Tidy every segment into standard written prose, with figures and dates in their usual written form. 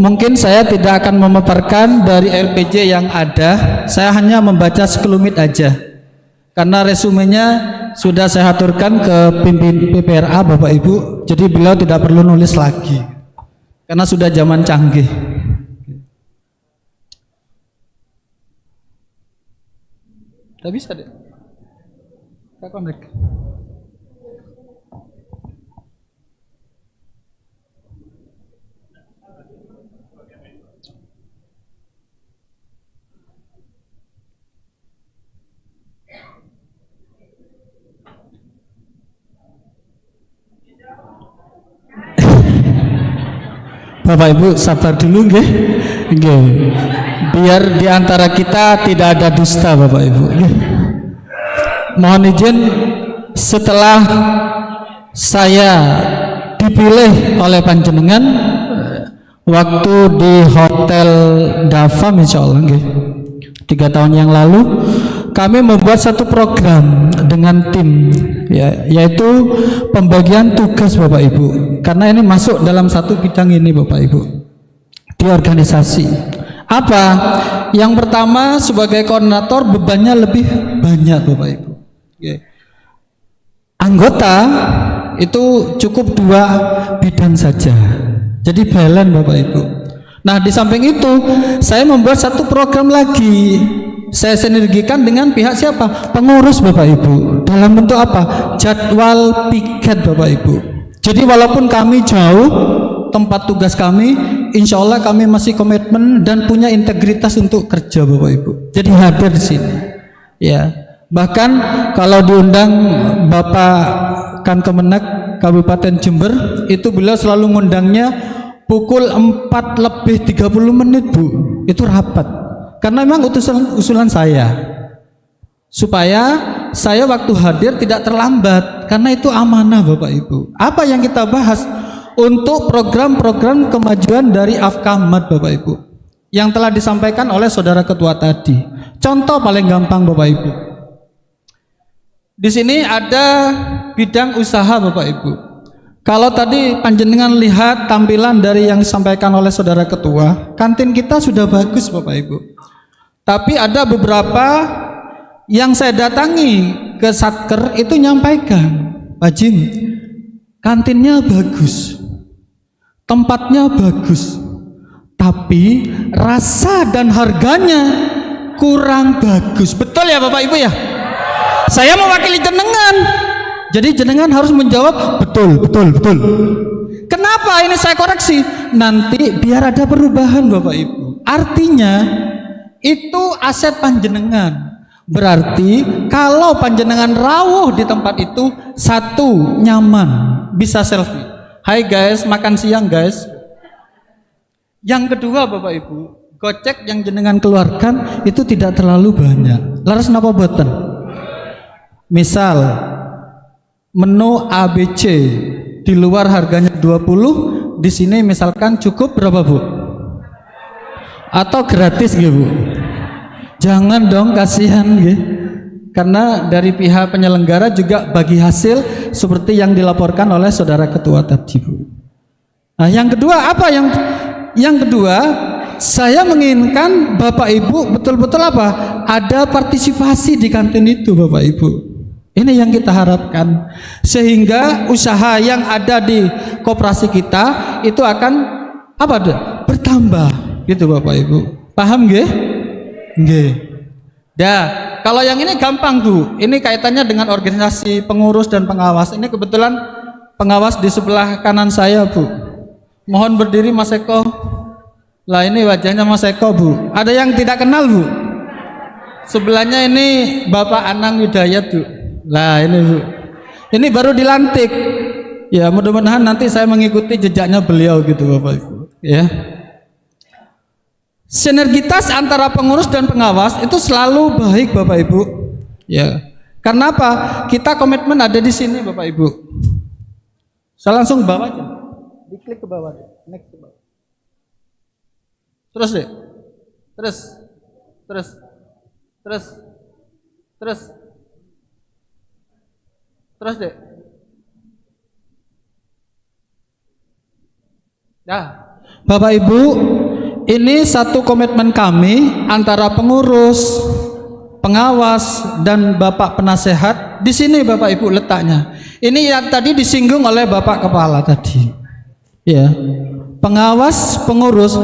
mungkin saya tidak akan memaparkan dari LPJ yang ada, saya hanya membaca sekelumit aja. Karena resumenya sudah saya aturkan ke pimpin PPRA Bapak Ibu, jadi beliau tidak perlu nulis lagi. Karena sudah zaman canggih. Tidak bisa deh. Kapan mereka? Bapak Ibu sabar dulu nggih. Nggih. Biar di antara kita tidak ada dusta Bapak Ibu. Nggih. Mohon izin, setelah saya dipilih oleh panjenengan waktu di Hotel Davam insyaallah nggih 3 tahun yang lalu, kami membuat satu program dengan tim ya, yaitu pembagian tugas Bapak Ibu, karena ini masuk dalam satu bidang ini Bapak Ibu di organisasi. Apa? Yang pertama, sebagai koordinator bebannya lebih banyak Bapak Ibu. Anggota itu cukup 2 bidang saja, jadi balance Bapak Ibu. Nah, di samping itu saya membuat satu program lagi, saya sinergikan dengan pihak siapa? Pengurus Bapak Ibu. Dalam bentuk apa? Jadwal piket Bapak Ibu. Jadi walaupun kami jauh tempat tugas kami, insya Allah kami masih komitmen dan punya integritas untuk kerja Bapak Ibu. Jadi hadir di sini. Ya, bahkan kalau diundang Bapak Kankemenak Kabupaten Jember, itu beliau selalu ngundangnya pukul 4:30 Bu. Itu rapat. Karena memang usulan saya supaya saya waktu hadir tidak terlambat, karena itu amanah Bapak Ibu. Apa yang kita bahas untuk program-program kemajuan dari Afkamat Bapak Ibu yang telah disampaikan oleh saudara ketua tadi. Contoh paling gampang Bapak Ibu, di sini ada bidang usaha Bapak Ibu. Kalau tadi panjenengan lihat tampilan dari yang disampaikan oleh saudara ketua, kantin kita sudah bagus Bapak Ibu. Tapi ada beberapa yang saya datangi ke Satker itu nyampaikan, Pak Jim, kantinnya bagus, tempatnya bagus, tapi rasa dan harganya kurang bagus. Betul ya Bapak Ibu ya? Saya mewakili jenengan, jadi jenengan harus menjawab betul. Kenapa ini saya koreksi? Nanti biar ada perubahan Bapak Ibu. Artinya itu aset panjenengan. Berarti kalau panjenengan rawuh di tempat itu, satu, nyaman, bisa selfie. Hai guys, makan siang guys. Yang kedua Bapak Ibu, gocek yang jenengan keluarkan itu tidak terlalu banyak. Laras napa boten? Misal menu ABC di luar harganya 20, di sini misalkan cukup berapa Bu? Atau gratis gitu Bu? Jangan dong, kasihan gitu. Karena dari pihak penyelenggara juga bagi hasil seperti yang dilaporkan oleh saudara ketua tadi Bu. Nah, yang kedua apa? Yang kedua, saya menginginkan Bapak Ibu betul-betul apa? Ada partisipasi di kantin itu Bapak Ibu. Ini yang kita harapkan, sehingga usaha yang ada di koperasi kita itu akan apa deh? Bertambah gitu Bapak Ibu. Paham nggih? Nggih. Dah, kalau yang ini gampang Bu. Ini kaitannya dengan organisasi pengurus dan pengawas. Ini kebetulan pengawas di sebelah kanan saya Bu. Mohon berdiri Mas Eko. Lah ini wajahnya Mas Eko Bu. Ada yang tidak kenal Bu? Sebelahnya ini Bapak Anang Widayat Bu. Lah ini Bu, ini baru dilantik ya, mudah-mudahan nanti saya mengikuti jejaknya beliau gitu Bapak Ibu ya. Sinergitas antara pengurus dan pengawas itu selalu baik Bapak Ibu ya. Karena apa? Kita komitmen ada di sini Bapak Ibu. Saya langsung bawah aja, diklik ke bawah deh. Next ke bawah. Terus deh, terus deh. Nah, Bapak Ibu, ini satu komitmen kami antara pengurus, pengawas dan Bapak penasehat. Di sini Bapak Ibu letaknya. Ini yang tadi disinggung oleh Bapak Kepala tadi. Ya. Pengawas, pengurus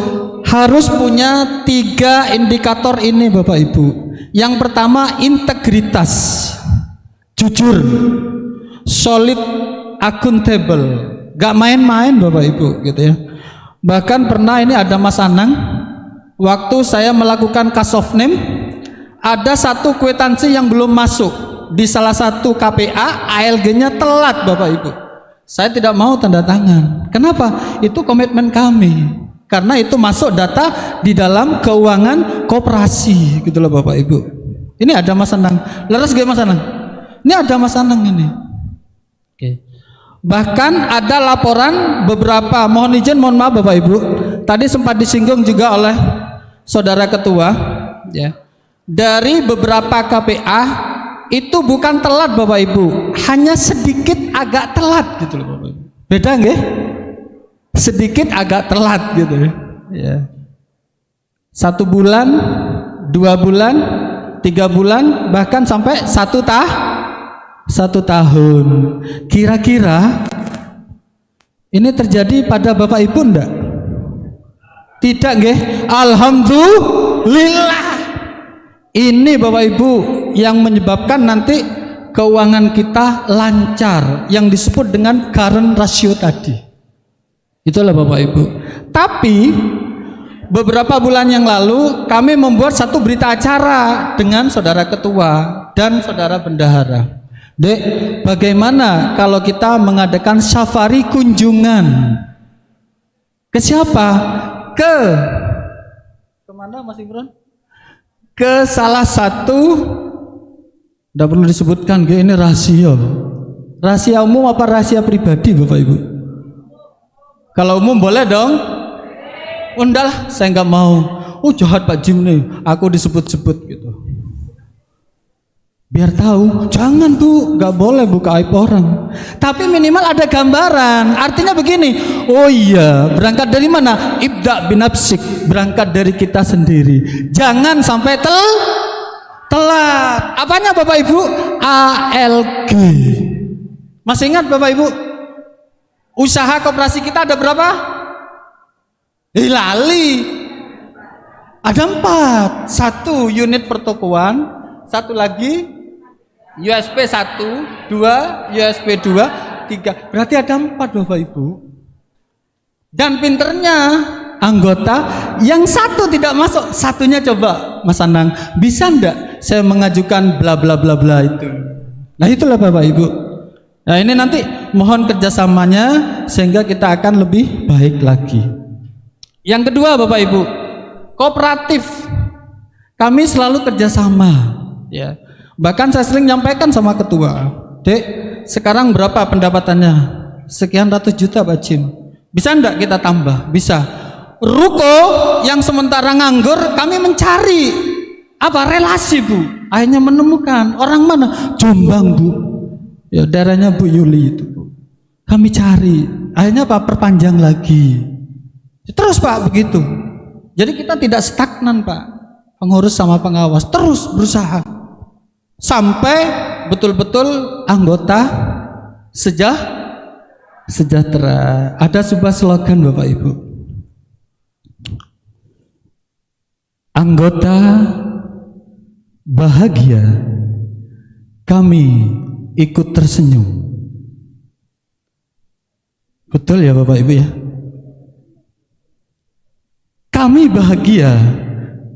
harus punya 3 indikator ini Bapak Ibu. Yang pertama integritas, jujur, solid, akuntabel, gak main-main Bapak Ibu gitu ya. Bahkan pernah ini ada Mas Anang, waktu saya melakukan cast of name, ada satu kwitansi yang belum masuk di salah satu KPA, ALG-nya telat Bapak Ibu. Saya tidak mau tanda tangan. Kenapa? Itu komitmen kami. Karena itu masuk data di dalam keuangan koperasi gitu loh Bapak Ibu. Ini ada Mas Anang. Leres gak Mas Anang? Ini ada Mas Anang ini. Oke. Bahkan ada laporan beberapa, mohon izin, mohon maaf Bapak Ibu, tadi sempat disinggung juga oleh saudara ketua ya. Dari beberapa KPA itu bukan telat Bapak Ibu, hanya sedikit agak telat gitu loh Bapak Ibu. Beda nggih? Sedikit agak telat gitu ya. 1 bulan, 2 bulan, 3 bulan, bahkan sampai 1 tahun. Kira-kira ini terjadi pada Bapak Ibu enggak? Tidak nggih? Alhamdulillah. Ini Bapak Ibu yang menyebabkan nanti keuangan kita lancar, yang disebut dengan current ratio tadi. Itulah Bapak Ibu. Tapi beberapa bulan yang lalu kami membuat satu berita acara dengan saudara ketua dan saudara bendahara. Dek, bagaimana kalau kita mengadakan safari kunjungan? Ke siapa? Kemana Mas Imron? Ke salah satu, tidak perlu disebutkan, ini rahasia. Rahasia umum apa rahasia pribadi Bapak Ibu? Kalau umum boleh dong. Undahlah, saya nggak mau. Oh jahat Pak Jim nih, aku disebut-sebut gitu. Biar tahu, jangan Bu, nggak boleh buka aib orang. Tapi minimal ada gambaran. Artinya begini, oh iya, berangkat dari mana? Ibda binafsik, berangkat dari kita sendiri. Jangan sampai telat. Apanya Bapak Ibu? ALG. Masih ingat Bapak Ibu? Usaha koperasi kita ada berapa? Lali. Ada 4. 1 unit pertokoan, 1 lagi USP 1, 2 USP 2, 3. Berarti ada 4 Bapak Ibu. Dan pinternya anggota yang 1 tidak masuk, satunya coba Mas Anang, bisa ndak saya mengajukan bla bla bla bla itu. Nah itulah Bapak Ibu. Nah ini nanti mohon kerjasamanya sehingga kita akan lebih baik lagi. Yang kedua Bapak Ibu, kooperatif. Kami selalu kerjasama ya. Bahkan saya sering nyampaikan sama ketua, Dek, sekarang berapa pendapatannya? Sekian ratus juta Pak Jim. Bisa enggak kita tambah? Bisa. Ruko yang sementara nganggur, kami mencari apa relasi Bu. Akhirnya menemukan orang mana? Jombang Bu. Ya daerahnya Bu Yuli itu Bu. Kami cari. Akhirnya Pak perpanjang lagi. Terus Pak begitu. Jadi kita tidak stagnan Pak. Pengurus sama pengawas terus berusaha. Sampai betul-betul anggota sejahtera. Ada sebuah slogan Bapak Ibu, anggota bahagia, kami ikut tersenyum. Betul ya Bapak Ibu ya? Kami bahagia,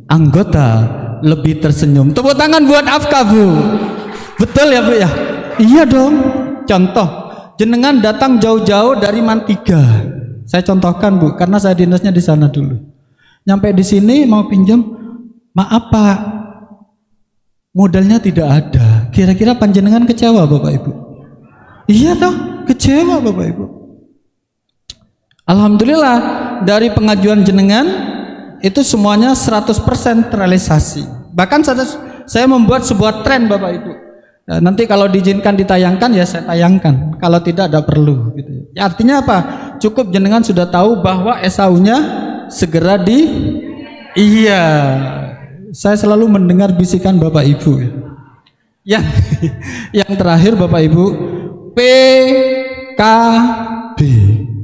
anggota lebih tersenyum. Tepuk tangan buat Afka Bu. Betul ya Bu ya? Iya dong. Contoh, jenengan datang jauh-jauh dari Mantiga. Saya contohkan Bu, karena saya dinasnya di sana dulu. Nyampe di sini mau pinjam, maaf Pak, modalnya tidak ada. Kira-kira panjenengan kecewa Bapak Ibu? Iya toh, kecewa Bapak Ibu. Alhamdulillah dari pengajuan jenengan itu semuanya 100% terrealisasi. Bahkan saya membuat sebuah tren Bapak Ibu. Nanti kalau diizinkan ditayangkan ya saya tayangkan. Kalau tidak ada perlu gitu. Ya, artinya apa? cukup jenengan sudah tahu bahwa Esaunya segera iya. Saya selalu mendengar bisikan Bapak Ibu. Yang terakhir Bapak Ibu, PKB.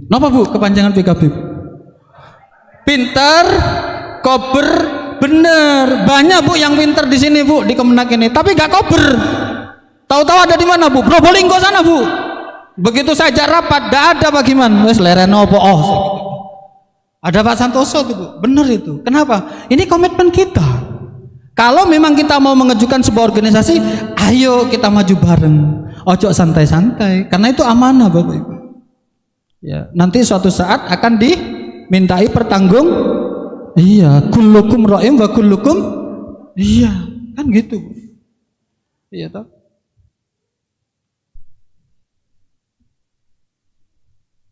Napa Bu kepanjangan PKB? Pinter, kober, bener. Banyak Bu yang pinter di sini Bu, di Kemenak ini, tapi gak kober. Tahu-tahu ada di mana Bu? Probolinggo sana Bu. Begitu saja rapat, gak ada bagaimana? Wes lereno apa? Ada Pak Santoso tuh Bu. Bener itu. Kenapa? Ini komitmen kita. Kalau memang kita mau mengajukan sebuah organisasi, ayo kita maju bareng. Ojo santai-santai, karena itu amanah Bapak Ibu. Ya, nanti suatu saat akan dimintai kullukum ra'im wa kullukum kan gitu. Iya toh.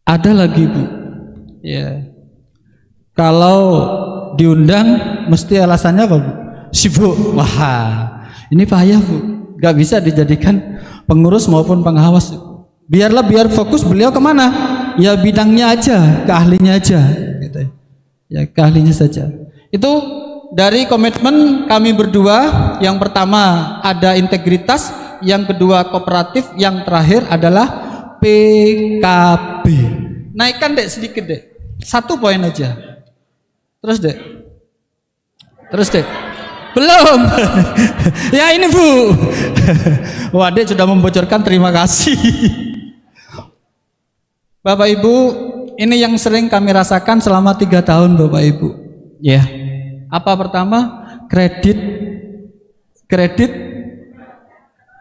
Ada lagi Bu. Ya. Kalau diundang mesti alasannya apa Bu? Sibuk. Wah, ini payah Bu. Gak bisa dijadikan pengurus maupun pengawas. Biar fokus beliau kemana? Ya bidangnya aja, ke ahlinya aja gitu. Ya ke ahlinya saja. Itu dari komitmen kami berdua. Yang pertama ada integritas, yang kedua kooperatif, yang terakhir adalah PKB. Naikkan dek sedikit dek, 1 poin aja. Terus dek belum. Ya ini Bu. Wah dek sudah membocorkan, terima kasih. Bapak Ibu, ini yang sering kami rasakan selama 3 tahun Bapak Ibu. Ya. Apa pertama? Kredit.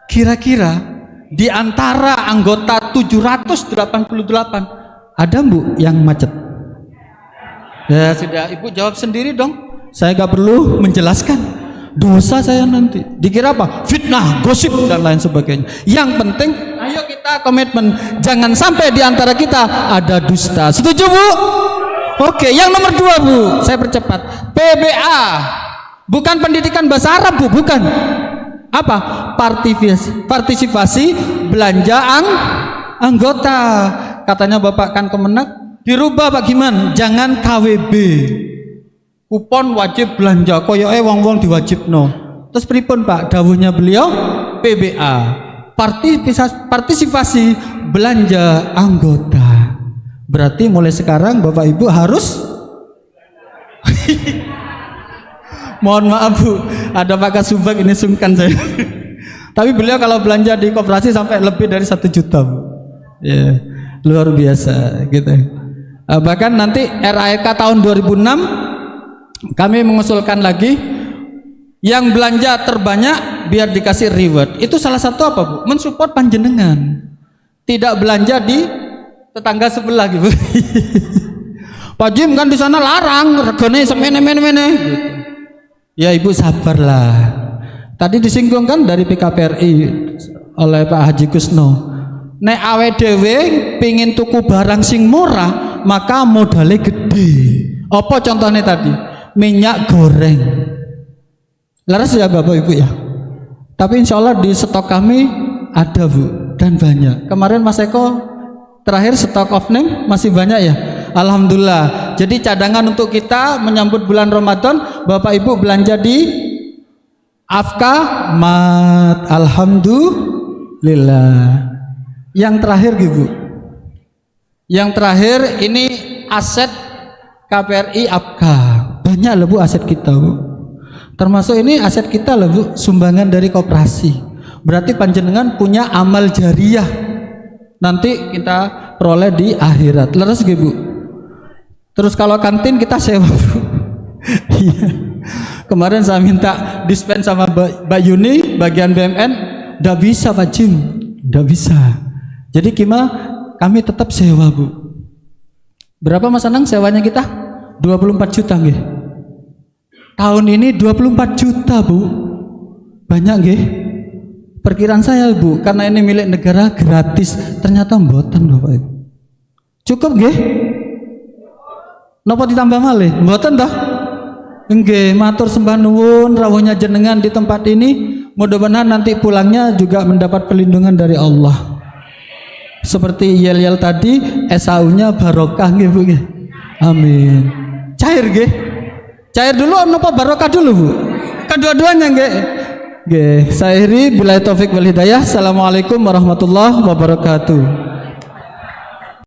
Kira-kira di antara anggota 788 ada Bu yang macet? Ya sudah, Ibu jawab sendiri dong. Saya gak perlu menjelaskan. Dosa saya nanti. Dikira apa? Fitnah, gosip dan lain sebagainya. Yang penting, ayo kita komitmen. Jangan sampai di antara kita ada dusta. Setuju Bu? Oke, yang nomor 2 Bu, saya percepat. PBA, bukan pendidikan bahasa Arab Bu, bukan. Apa? Partisipasi belanja anggota. Katanya Bapak kan Kemenak, dirubah bagaimana? Jangan KWB. Kupon wajib belanja, koyoke wong-wong diwajibno. Terus pripun Pak? Dawuhnya beliau PBA, partisipasi belanja anggota. Berarti mulai sekarang Bapak Ibu harus mohon maaf Bu, ada Pak Kasubag ini sungkan saya. Tapi beliau kalau belanja di koperasi sampai lebih dari 1 juta Bu. Ya, luar biasa gitu. Bahkan nanti RAEK tahun 2006 kami mengusulkan lagi yang belanja terbanyak biar dikasih reward. Itu salah satu apa Bu? Mensupport panjenengan. Tidak belanja di tetangga sebelah gitu. Pak Jim kan di sana larang, regane semene-mene gitu. Ya Ibu sabarlah. Tadi disinggung kan dari PKPRI oleh Pak Haji Kusno. Nek awe dhewe pingin tuku barang sing murah, maka modalnya gede. Apa contohnya tadi? Minyak goreng. Laras ya Bapak Ibu ya. Tapi insya Allah di stok kami ada Bu, dan banyak. Kemarin Mas Eko terakhir stok of name masih banyak ya. Alhamdulillah. Jadi cadangan untuk kita menyambut bulan Ramadan, Bapak Ibu belanja di Afka Mat. Alhamdulillah. Yang terakhir Bu. Yang terakhir ini aset KPRI Afka. Banyak loh Bu aset kita Bu. Termasuk ini aset kita loh Bu, sumbangan dari koperasi. Berarti panjenengan punya amal jariah. Nanti kita peroleh di akhirat. Leres gitu Bu. Terus kalau kantin kita sewa Bu. Iya. Kemarin saya minta dispen sama Mbak Yuni bagian BMN, nggak bisa Pak Jim, nggak bisa. Jadi kami tetap sewa Bu. Berapa Mas Anang sewanya kita? 24 juta nggih. Tahun ini 24 juta Bu. Banyak nggih. Perkiraan saya Bu, karena ini milik negara gratis, ternyata mboten Bapak Ibu. Cukup nggih? Napa ditambah malih? Mboten toh? Nggih, matur sembah nuwun rawuhnya jenengan di tempat ini. Mudah-mudahan nanti pulangnya juga mendapat perlindungan dari Allah. seperti yel-yel tadi, SAU-nya barokah nggih Bu nggih. Amin. Cair nggih. Cair dulu apa barokah dulu Bu? Kedua-duanya nggih. Nggih, saya akhiri billahi taufik wal hidayah. Assalamualaikum warahmatullahi wabarakatuh.